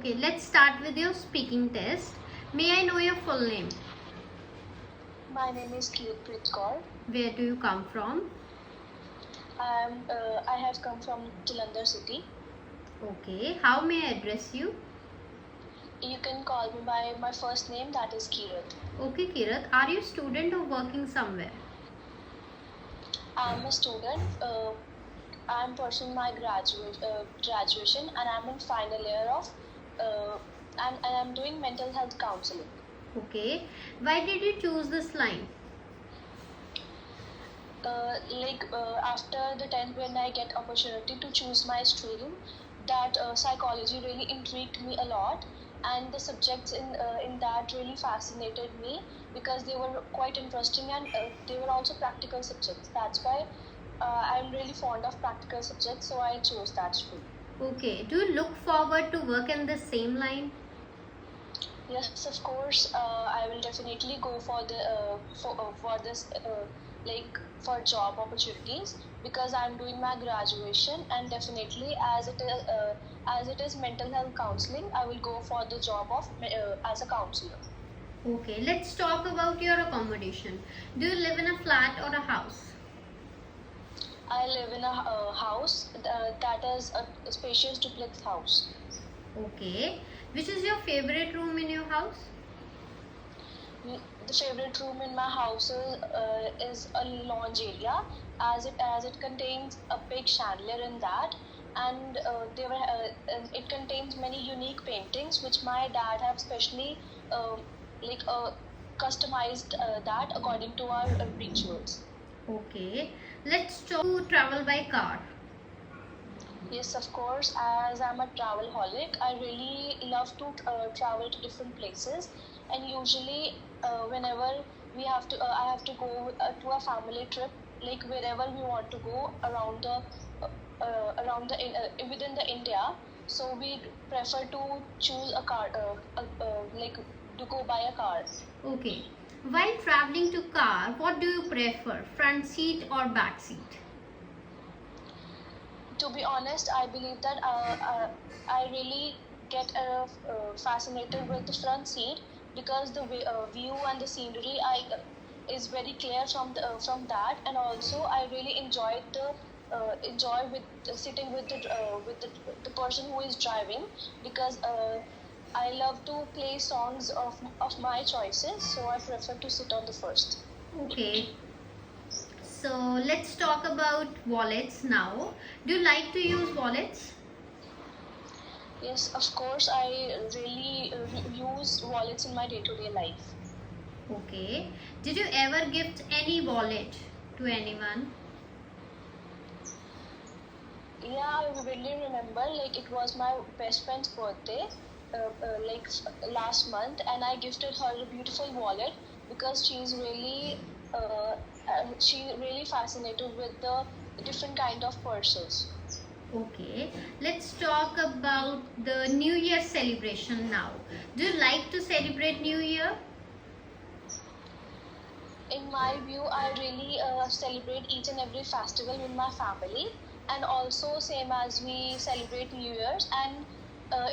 Okay, let's start with your speaking test. May I know your full name? My name is Kirtpreet Kaur. Where do you come from? I have come from Jalandhar city. Okay, how may I address you? You can call me by my first name, that is Kirat. Okay, Kirat, are you a student or working somewhere? I'm a student. I'm pursuing my graduation, and I'm in final year of, and I'm doing mental health counseling. Okay, why did you choose this line? After the 10th, when I get opportunity to choose my stream, that psychology really intrigued me a lot, and the subjects in that really fascinated me because they were quite interesting, and they were also practical subjects. That's why I'm really fond of practical subjects, so I chose that stream. Okay, do you look forward to work in the same line? Yes, of course. I will definitely go for the for this for job opportunities because I'm doing my graduation, and definitely as it is mental health counseling, I will go for the job of as a counselor. Okay, let's talk about your accommodation. Do you live in a flat or a house? I live in a house that is a spacious duplex house. Okay, which is your favorite room in your house? The favorite room in my house is a lounge area, as it contains a big chandelier in that, and it contains many unique paintings which my dad have specially uh, like customized that according to our rituals. Okay, let's talk to travel by car. Yes, of course. As I'm a travelholic, I really love to travel to different places, and usually, whenever I have to go to a family trip, like wherever we want to go within the India. So we prefer to choose a car, like to go by a car. Okay, while traveling to car, what do you prefer, front seat or back seat? To be honest, I believe that I really get fascinated with the front seat because the view and the scenery is very clear from that, and also I really enjoy with sitting with the person who is driving because I love to play songs of my choices, so I prefer to sit on the first. Okay, so let's talk about wallets now. Do you like to use wallets? Yes, of course, I really use wallets in my day-to-day life. Okay, did you ever gift any wallet to anyone? Yeah, I vividly remember, like it was my best friend's birthday, last month, and I gifted her a beautiful wallet because she really fascinated with the different kind of purses. Okay, let's talk about the New Year celebration now. Do you like to celebrate New Year? In my view, I really celebrate each and every festival with my family, and also same as we celebrate New Year's, and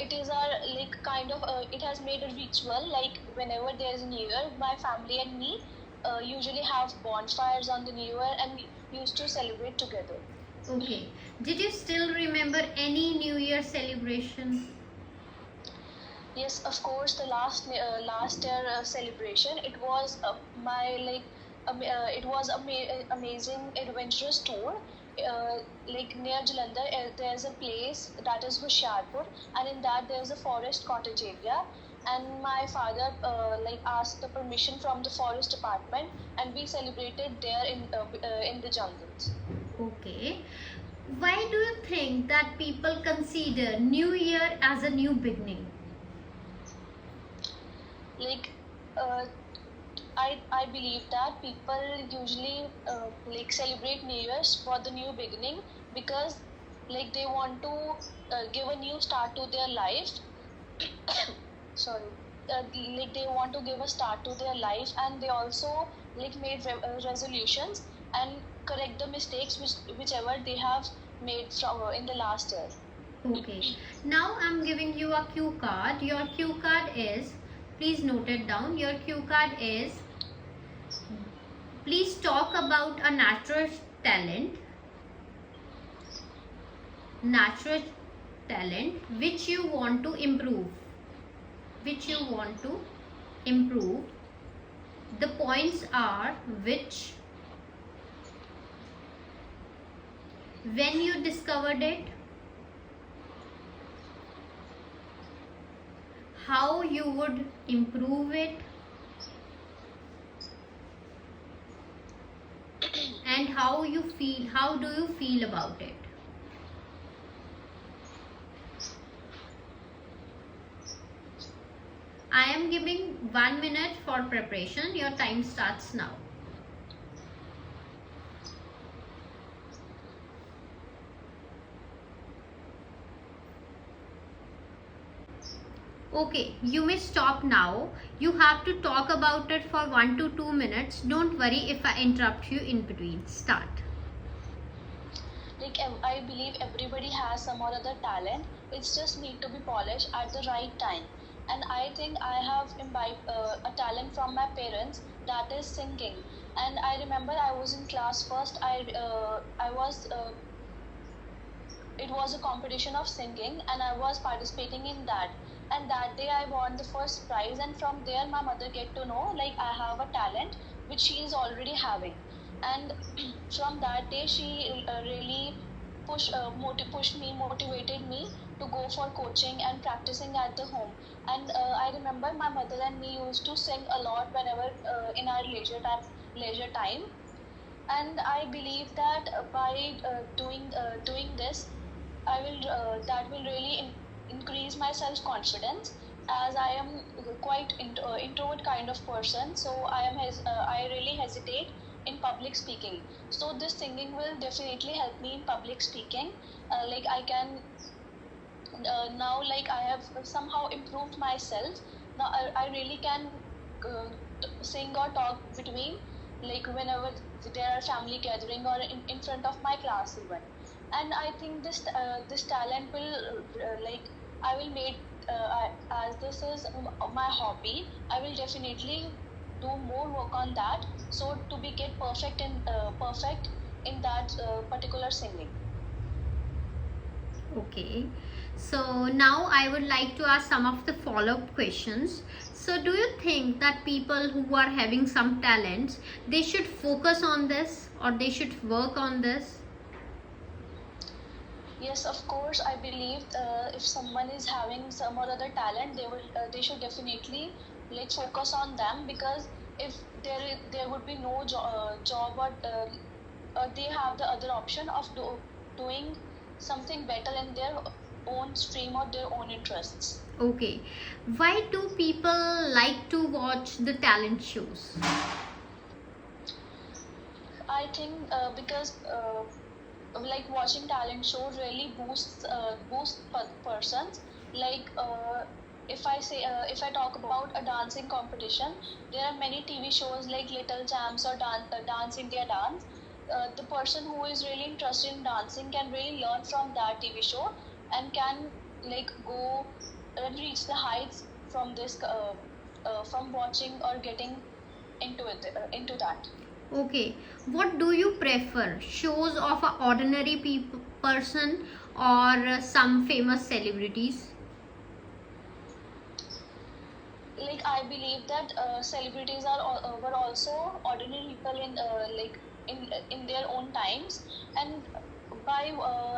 it is our like kind of it has made a ritual. Like whenever there is a New Year, my family and me usually have bonfires on the New Year and we used to celebrate together. Okay, did you still remember any New Year celebration? Yes, of course. The last year celebration, it was it was amazing adventurous tour. Like near Jalandhar, there's a place that is Hoshiarpur, and in that there's a forest cottage area. And my father asked the permission from the forest department, and we celebrated there in the jungles. Okay, why do you think that people consider New Year as a new beginning? Like uh, I believe that people usually celebrate New Year's for the new beginning because like they want to give a new start to their life. Sorry, like they want to give a start to their life, and they also like made resolutions and correct the mistakes whichever they have made from in the last year. Okay. Now I'm giving you a cue card. Your cue card is, please note it down. Your cue card is, please talk about a natural talent which you want to improve. Which you want to improve. The points are which, when you discovered it, how you would improve it, and how do you feel about it. I am giving 1 minute for preparation. Your time starts now. Okay, you may stop now. You have to talk about it for 1 to 2 minutes. Don't worry if I interrupt you in between. Start. Like I believe everybody has some or other talent. It's just need to be polished at the right time. And I think I have imbibed a talent from my parents, that is singing. And I remember I was in class first. I was it was a competition of singing, and I was participating in that. And that day I won the first prize, and from there my mother get to know like I have a talent which she is already having. And from that day she really pushed me, motivated me to go for coaching and practicing at the home. And I remember my mother and me used to sing a lot whenever in our leisure time. And I believe that by doing this, I will that will really increase my self confidence, as I am quite introvert kind of person. So I really hesitate in public speaking. So this singing will definitely help me in public speaking. Like I can now, like I have somehow improved myself. Now I really can sing or talk between, like whenever there are family gathering or in front of my class even. And I think this talent will like I will make as this is my hobby. I will definitely do more work on that, so to be get perfect in that particular singing. Okay. So now I would like to ask some of the follow-up questions. So do you think that people who are having some talents, they should focus on this or they should work on this? Yes, of course. I believe if someone is having some or other talent, they should definitely like focus on them, because if there would be no job, or they have the other option of doing something better in their own stream or their own interests. Okay. Why do people like to watch the talent shows? I think because like watching talent shows really boosts persons. Like if I talk about a dancing competition, there are many TV shows like Little Champs or Dance India Dance. The person who is really interested in dancing can really learn from that TV show, and can like go and reach the heights from this from watching or getting into that. Okay. What do you prefer? Shows of a ordinary person or some famous celebrities? Like I believe that celebrities were also ordinary people in in their own times. And by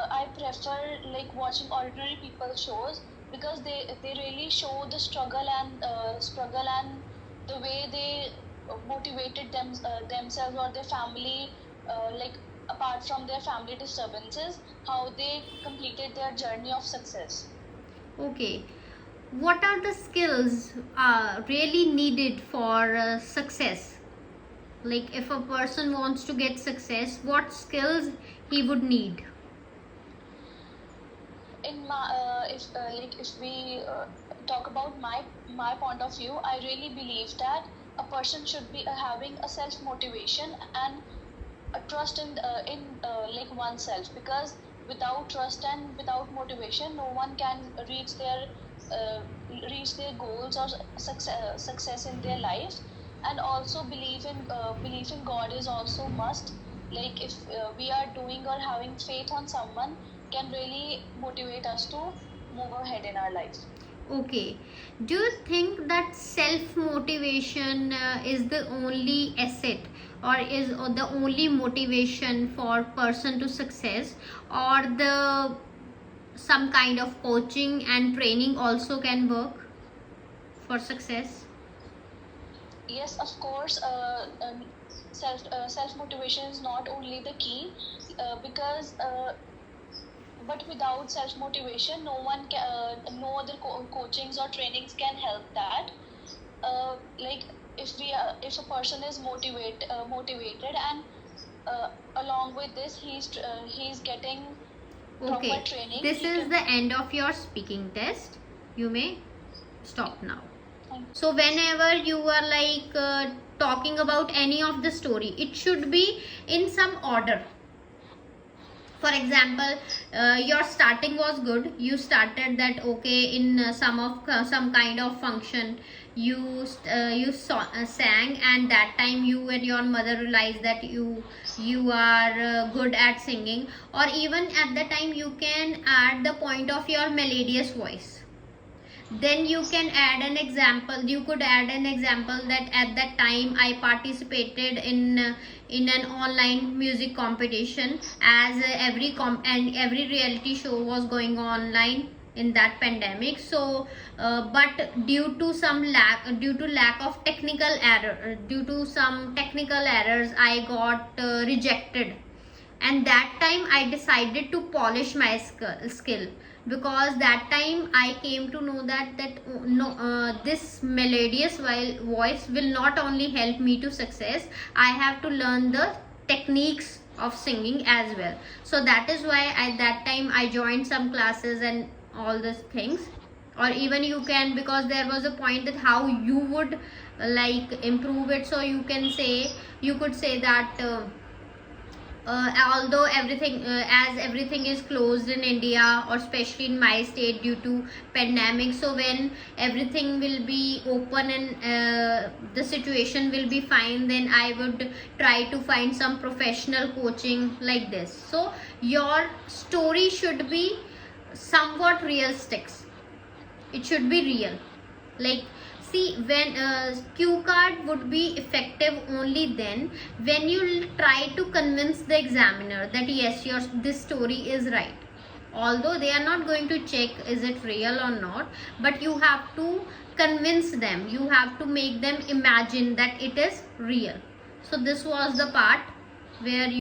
I prefer like watching ordinary people shows, because they really show the struggle and the way they motivated themselves or their family, like apart from their family disturbances, how they completed their journey of success. Okay. What are the skills really needed for success? Like if a person wants to get success, what skills he would need? In my if we talk about my point of view, I really believe that a person should be having a self motivation and a trust in like oneself, because without trust and without motivation, no one can uh, reach their goals or success in their life. And also belief in God is also must. Like if we are doing or having faith on someone, can really motivate us to move ahead in our life. Okay. Do you think that self motivation is the only asset, or is the only motivation for person to success, or the some kind of coaching and training also can work for success? Yes, of course. Self motivation is not only the key, because but without self motivation, no other coachings or trainings can help that. Like if a person is motivated, and along with this he's getting Okay, proper training, this he is can. the end of your speaking test. You may stop now. Thank you. So whenever you are like talking about any of the story, it should be in some order. For example, your starting was good. You started that okay in some kind of function. You sang, and that time you and your mother realized that you are good at singing, or even at the time you can add the point of your melodious voice. Then you can add an example. You could add an example that at that time I participated in an online music competition, as every reality show was going online in that pandemic. So but due to lack of technical error, due to some technical errors, I got rejected. And that time I decided to polish my skill, because that time I came to know that no, this melodious voice will not only help me to success, I have to learn the techniques of singing as well. So that is why at that time I joined some classes and all these things. Or even you can, because there was a point that how you would like improve it. So you could say that although as everything is closed in India, or especially in my state due to pandemic, so when everything will be open and the situation will be fine, then I would try to find some professional coaching like this. So your story should be somewhat realistic. It should be real. Like, see, when cue card would be effective only then when you try to convince the examiner that yes, this story is right, although they are not going to check is it real or not, but you have to convince them, you have to make them imagine that it is real. So this was the part where you